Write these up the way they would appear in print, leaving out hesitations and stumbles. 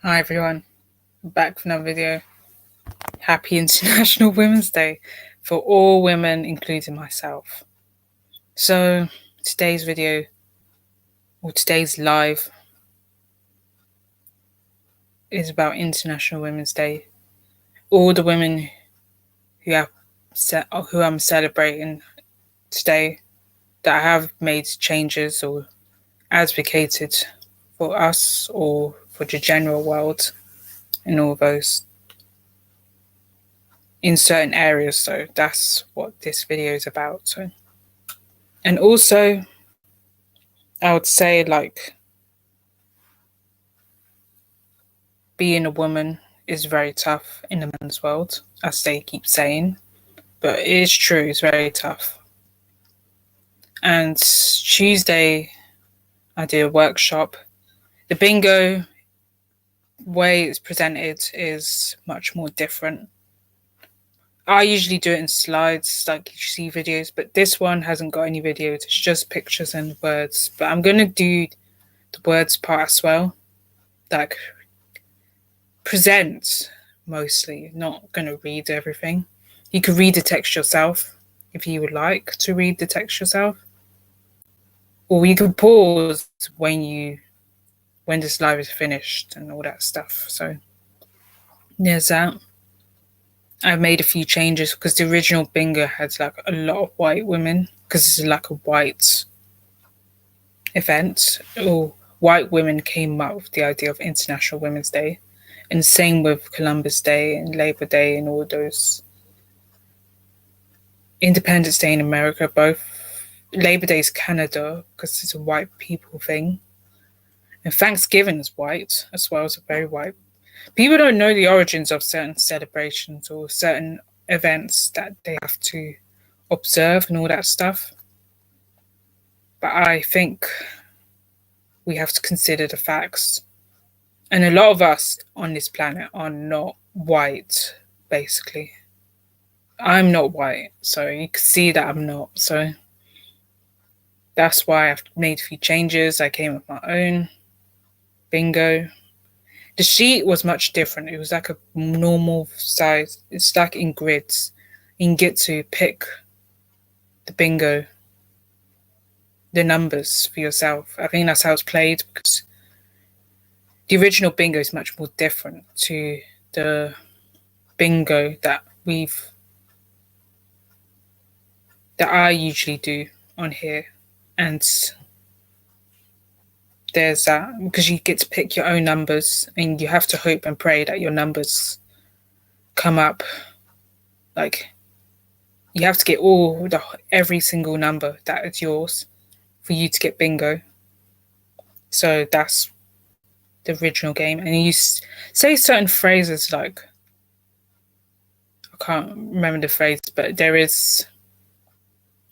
Hi everyone, back for another video. Happy International Women's Day for all women, including myself. So today's video, or today's live, is about International Women's Day. All the women who I'm celebrating today that have made changes or advocated for us or for the general world and all those in certain areas. So that's what this video is about. And also, I would say, being a woman is very tough in the men's world, as they keep saying, but it is true, it's very tough. And Tuesday, I did a workshop. The bingo way it's presented is much more different. I usually do it in slides, like you see videos, but this one hasn't got any videos, it's just pictures and words. But I'm going to do the words part as well, like present mostly, not going to read everything. You could read the text yourself if you would like to read the text yourself, or you could pause when this live is finished and all that stuff. So there's that. I've made a few changes because the original bingo had like a lot of white women because it's like a white event. Or white women came up with the idea of International Women's Day, and same with Columbus Day and Labor Day and all those. Independence Day in America, both. Labor Day is Canada because it's a white people thing. And Thanksgiving is white as well, as a very white. People don't know the origins of certain celebrations or certain events that they have to observe and all that stuff. But I think we have to consider the facts. And a lot of us on this planet are not white, basically. I'm not white, so you can see that I'm not. So that's why I've made a few changes. I came with my own bingo. The sheet was much different. It was like a normal size. It's like in grids. You can get to pick the bingo, the numbers for yourself. I think that's how it's played because the original bingo is much more different to the bingo that I usually do on here. And there's that because you get to pick your own numbers and you have to hope and pray that your numbers come up. Like, you have to get every single number that is yours for you to get bingo. So that's the original game. And you say certain phrases like, I can't remember the phrase, but there is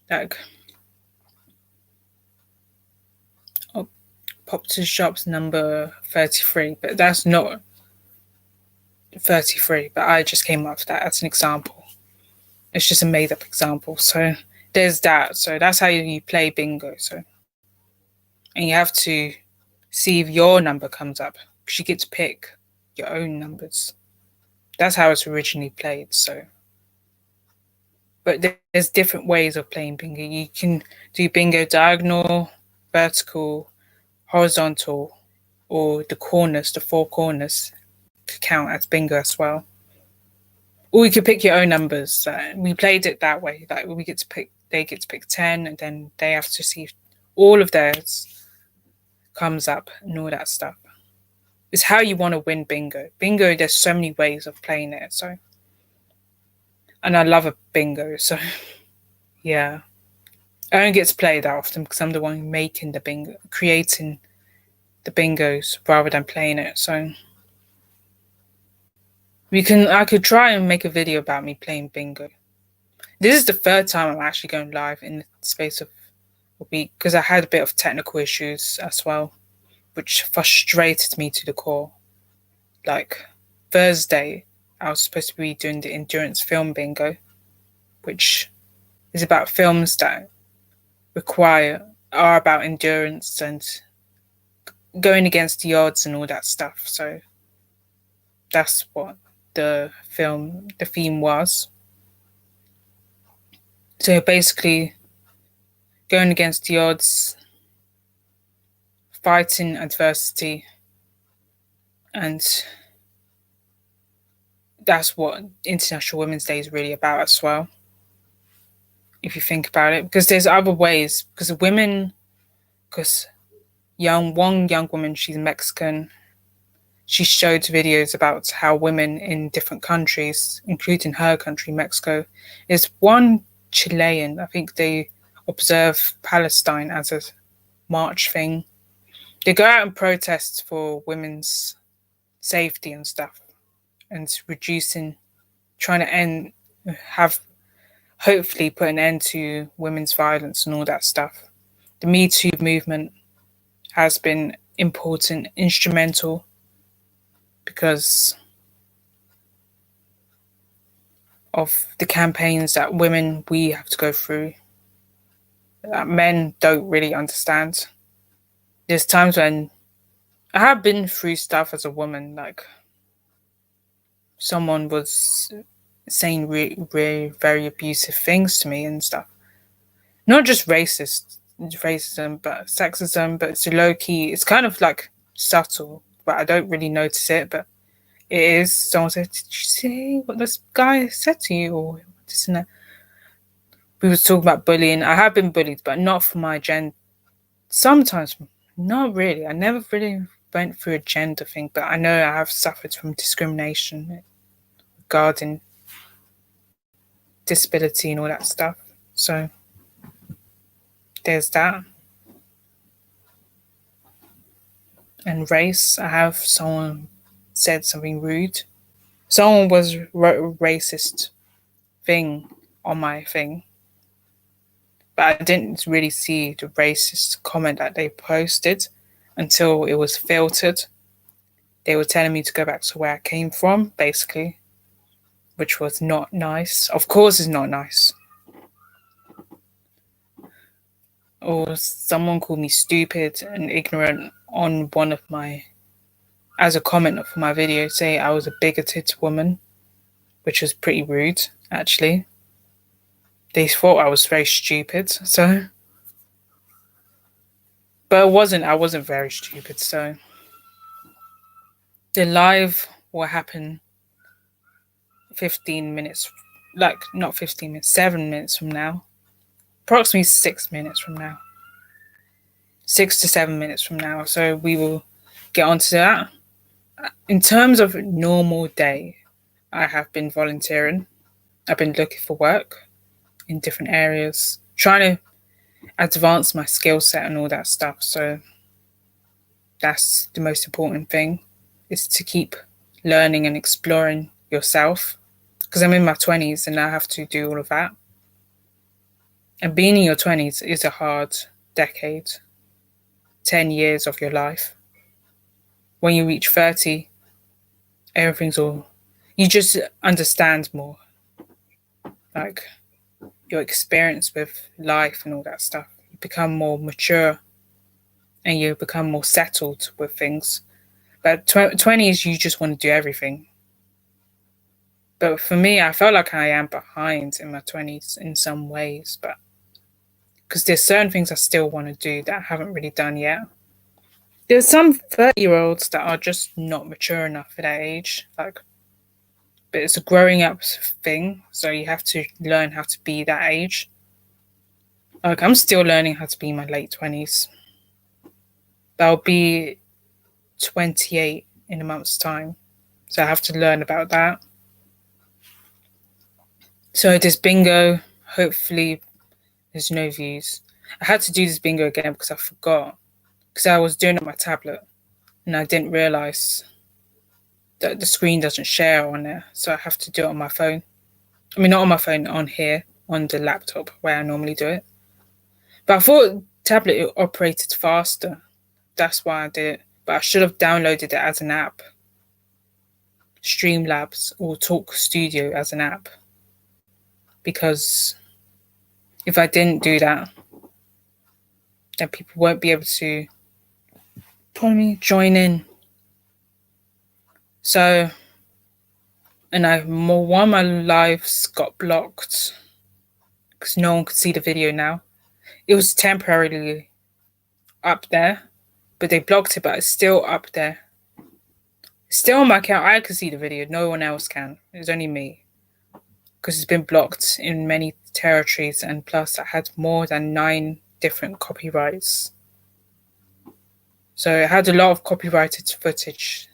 like, pop to shops number 33, but that's not 33, but I just came up with that as an example. It's just a made up example. So there's that. So that's how you play bingo. So, and you have to see if your number comes up because you get to pick your own numbers. That's how it's originally played. So, but there's different ways of playing bingo. You can do bingo diagonal, vertical, horizontal, or the corners, the four corners could count as bingo as well. Or you could pick your own numbers. We played it that way. Like they get to pick 10, and then they have to see if all of theirs comes up and all that stuff. It's how you want to win bingo. Bingo, there's so many ways of playing it. So, and I love a bingo. So, yeah. I don't get to play that often because I'm the one making the bingo, creating the bingos rather than playing it. So, I could try and make a video about me playing bingo. This is the third time I'm actually going live in the space of a week because I had a bit of technical issues as well, which frustrated me to the core. Like Thursday, I was supposed to be doing the endurance film bingo, which is about films that are about endurance and going against the odds and all that stuff. So That's what the theme was. So basically going against the odds, fighting adversity, and that's what International Women's Day is really about as well, if you think about it. Because there's other ways, because one young woman, she's Mexican, she showed videos about how women in different countries, including her country, Mexico, is one Chilean, I think they observe Palestine as a march thing. They go out and protest for women's safety and stuff, and trying to hopefully put an end to women's violence and all that stuff. The Me Too movement has been important, instrumental, because of the campaigns that we have to go through that men don't really understand. There's times when I have been through stuff as a woman, like someone was saying really very abusive things to me and stuff. Not just racism, but sexism, but it's low key. It's kind of like subtle, but I don't really notice it, but it is. Someone said, "Did you see what this guy said to you?" Or this and that. We were talking about bullying. I have been bullied, but not for my gender. Sometimes, not really. I never really went through a gender thing, but I know I have suffered from discrimination regarding disability and all that stuff. So there's that. And race, I have someone said something rude. Someone wrote a racist thing on my thing, but I didn't really see the racist comment that they posted until it was filtered. They were telling me to go back to where I came from, basically, which was not nice. Of course it's not nice. Or someone called me stupid and ignorant on as a comment for my video, say I was a bigoted woman, which was pretty rude, actually. They thought I was very stupid, so. But I wasn't very stupid, so. The live will happen 15 minutes, like not 15 minutes, 7 minutes from now. Approximately 6 minutes from now. 6 to 7 minutes from now. So we will get onto that. In terms of normal day, I have been volunteering. I've been looking for work in different areas, trying to advance my skill set and all that stuff. So that's the most important thing, is to keep learning and exploring yourself, because I'm in my 20s and I have to do all of that. And being in your 20s is a hard decade, 10 years of your life. When you reach 30, you just understand more, like your experience with life and all that stuff. You become more mature and you become more settled with things. But 20s, you just want to do everything. But for me, I felt like I am behind in my 20s in some ways, but because there's certain things I still want to do that I haven't really done yet. There's some 30-year-olds that are just not mature enough for that age, but it's a growing up thing, so you have to learn how to be that age. Like, I'm still learning how to be in my late 20s. But I'll be 28 in a month's time, so I have to learn about that. So this bingo, hopefully there's no views. I had to do this bingo again because I forgot, because I was doing it on my tablet and I didn't realize that the screen doesn't share on there, so I have to do it on my phone. I mean, not on my phone, on here, on the laptop where I normally do it. But I thought tablet it operated faster. That's why I did it. But I should have downloaded it as an app. Streamlabs or Talk Studio as an app. Because if I didn't do that, then people won't be able to join in. So and one of my lives got blocked because no one could see the video now. It was temporarily up there, but they blocked it, but it's still up there. It's still on my account. I can see the video. No one else can. It's only me. Because it's been blocked in many territories, and plus I had more than 9 different copyrights. So I had a lot of copyrighted footage.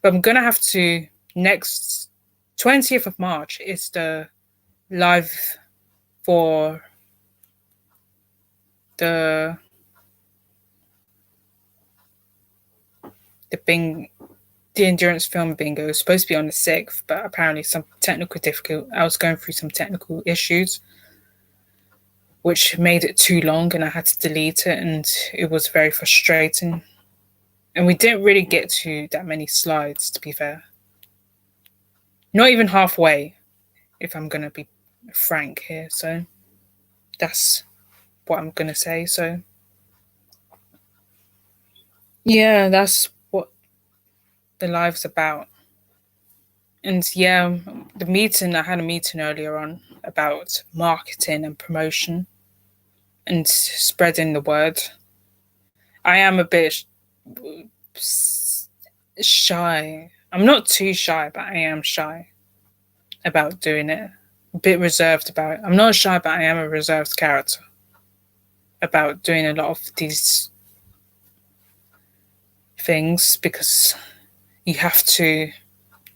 But I'm going to have to, next 20th of March is the live for the endurance film bingo. It was supposed to be on the 6th, but apparently I was going through some technical issues, which made it too long, and I had to delete it, and it was very frustrating. And we didn't really get to that many slides, to be fair. Not even halfway, if I'm going to be frank here. So that's what I'm going to say. So yeah, that's what the live's about. And yeah, I had a meeting earlier on about marketing and promotion and spreading the word. I am a bit shy. I'm not too shy, but I am shy about doing it. A bit reserved about it. I'm not shy, but I am a reserved character about doing a lot of these things because you have to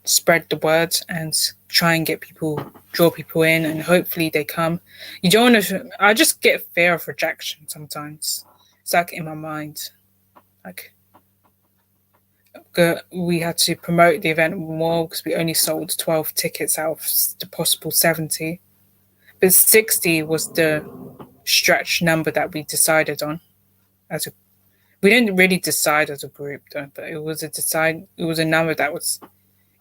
spread the word and try and draw people in, and hopefully they come. You don't want to. I just get fear of rejection sometimes. It's like in my mind, like we had to promote the event more because we only sold 12 tickets out of the possible 70, but 60 was the stretch number that we decided on. We didn't really decide as a group though, but it was a number that was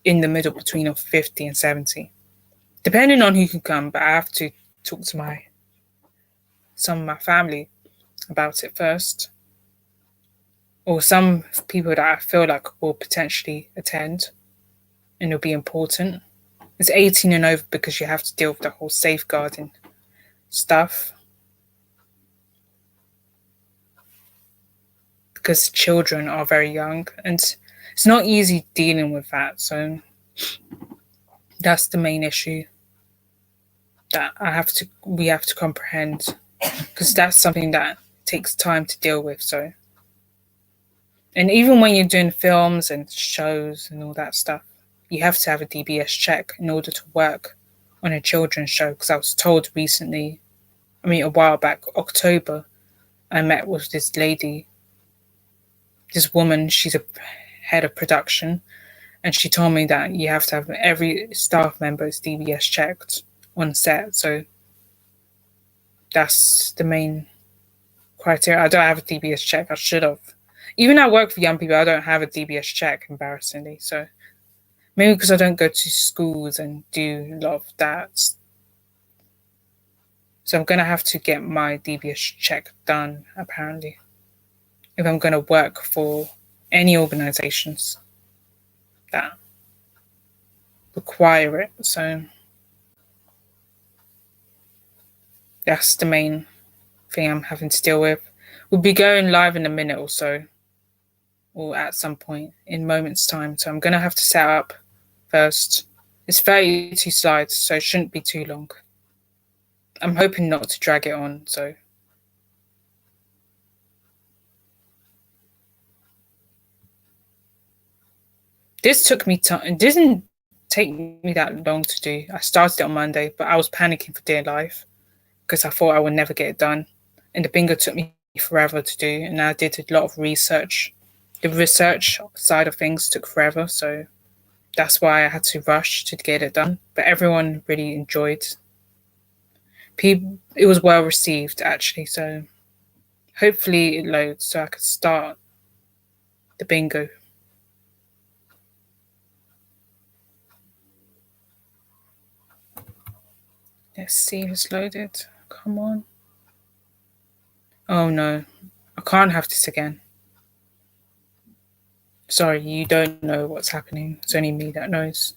in the middle between 50 and 70, depending on who can come. But I have to talk to some of my family about it first, or some people that I feel like will potentially attend, and it'll be important. It's 18 and over because you have to deal with the whole safeguarding stuff, because children are very young, and it's not easy dealing with that. So that's the main issue that we have to comprehend, because that's something that takes time to deal with. So, and even when you're doing films and shows and all that stuff, you have to have a DBS check in order to work on a children's show. Because I was told recently, a while back, October, I met with this woman, she's a head of production, and she told me that you have to have every staff member's DBS checked on set. So that's the main criteria. I don't have a DBS check. I should have. Even I work for young people, I don't have a DBS check, embarrassingly. So maybe because I don't go to schools and do a lot of that. So I'm going to have to get my DBS check done, apparently, if I'm going to work for any organizations that require it. So that's the main thing I'm having to deal with. We'll be going live in a minute or so, or at some point in moments time. So I'm going to have to set up first. It's 32 slides, so it shouldn't be too long. I'm hoping not to drag it on. So this took me time. It didn't take me that long to do. I started it on Monday, but I was panicking for dear life because I thought I would never get it done. And the bingo took me forever to do, and I did a lot of research. The research side of things took forever, so that's why I had to rush to get it done. But everyone really enjoyed. It was well received, actually, so hopefully it loads so I could start the bingo. Let's see if it's loaded. Come on. Oh no, I can't have this again. Sorry, you don't know what's happening. It's only me that knows.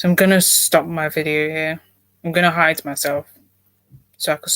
So I'm gonna stop my video here. I'm gonna hide myself so I can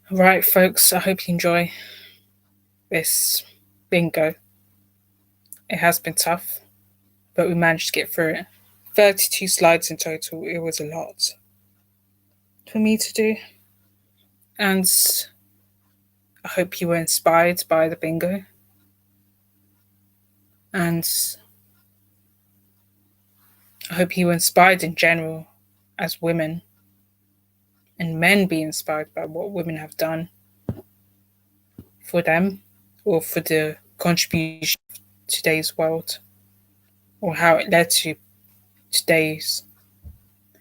Right, folks, I hope you enjoy this bingo. It has been tough, but we managed to get through it. 32 slides in total. It was a lot for me to do. And I hope you were inspired by the bingo. And I hope you were inspired in general as women, and men be inspired by what women have done for them or for the contribution of today's world or how it led to today's.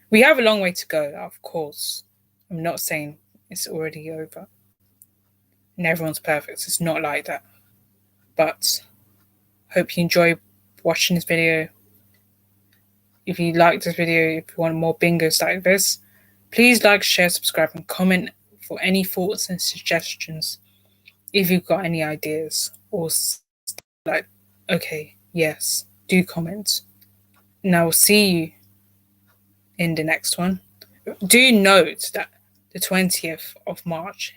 We have a long way to go, of course. I'm not saying it's already over and everyone's perfect. It's not like that. But hope you enjoy watching this video. If you like this video, if you want more bingos like this, please like, share, subscribe, and comment for any thoughts and suggestions. If you've got any ideas or like, okay, yes, do comment. And I will see you in the next one. Do note that the 20th of March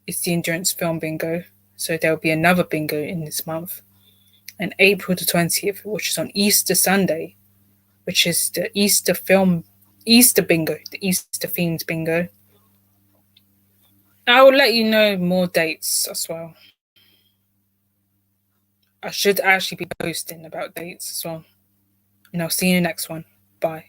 is the Endurance Film Bingo. So there'll be another bingo in this month. And April the 20th, which is on Easter Sunday, which is the Easter bingo, the Easter themed bingo. I will let you know more dates as well. I should actually be posting about dates as well. And I'll see you in the next one. Bye.